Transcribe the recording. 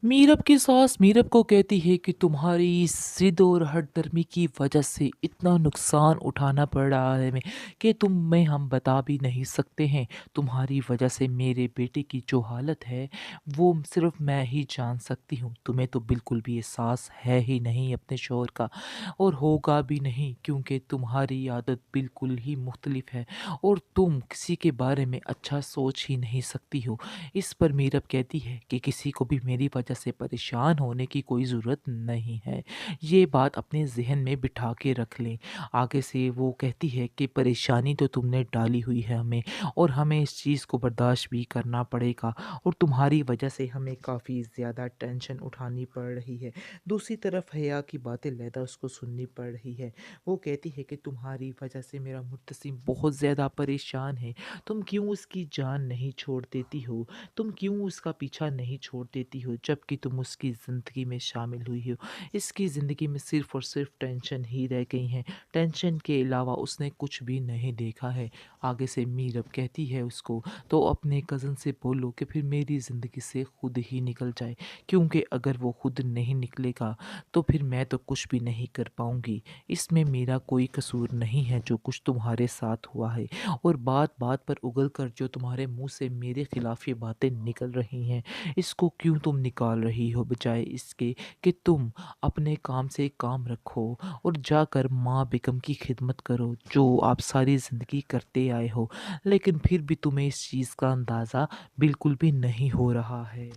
मीरब की सास मीरब को कहती है कि तुम्हारी इस जिद और हठधर्मी की वजह से इतना नुकसान उठाना पड़ रहा है हमें कि तुम्हें हम बता भी नहीं सकते हैं। तुम्हारी वजह से मेरे बेटे की जो हालत है वो सिर्फ मैं ही जान सकती हूँ। तुम्हें तो बिल्कुल भी एहसास है ही नहीं अपने शोहर का, और होगा भी नहीं, क्योंकि तुम्हारी आदत बिल्कुल ही मुख्तलिफ है और तुम किसी के बारे में अच्छा सोच ही नहीं सकती हो। इस पर मीरब कहती है कि किसी को भी मेरी वजह से परेशान होने की कोई ज़रूरत नहीं है। ये बात अपने ज़हन में बिठा के रख लें। आगे से वो कहती है कि परेशानी तो तुमने डाली हुई है हमें, और हमें इस चीज़ को बर्दाश्त भी करना पड़ेगा, और तुम्हारी वजह से हमें काफ़ी ज़्यादा टेंशन उठानी पड़ रही है। दूसरी तरफ हया की बातें लैदा उसको सुननी पड़ रही है। वो कहती है कि तुम्हारी वजह से मेरा मुर्तसिम बहुत ज़्यादा परेशान है। तुम क्यों उसकी जान नहीं छोड़ देती हो? तुम क्यों उसका पीछा नहीं छोड़ देती हो, जबकि तुम उसकी ज़िंदगी में शामिल हुई हो? इसकी ज़िंदगी में सिर्फ़ और सिर्फ़ टेंशन ही रह गई हैं। टेंशन के अलावा उसने कुछ भी नहीं देखा है। आगे से मीरब कहती है उसको, तो अपने कज़न से बोलो कि फिर मेरी ज़िंदगी से खुद ही निकल जाए, क्योंकि अगर वो खुद नहीं निकलेगा तो फिर मैं तो कुछ भी नहीं कर पाऊँगी। इसमें मेरा कोई कसूर नहीं है जो कुछ तुम्हारे साथ हुआ है, और बात बात पर उगल कर जो तुम्हारे मुंह से मेरे खिलाफ ये बातें निकल रही हैं, इसको क्यों तुम निकाल रही हो, बजाय इसके कि तुम अपने काम से काम रखो और जाकर माँ बेगम की खिदमत करो जो आप सारी ज़िंदगी करते आए हो। लेकिन फिर भी तुम्हें इस चीज़ का अंदाज़ा बिल्कुल भी नहीं हो रहा है।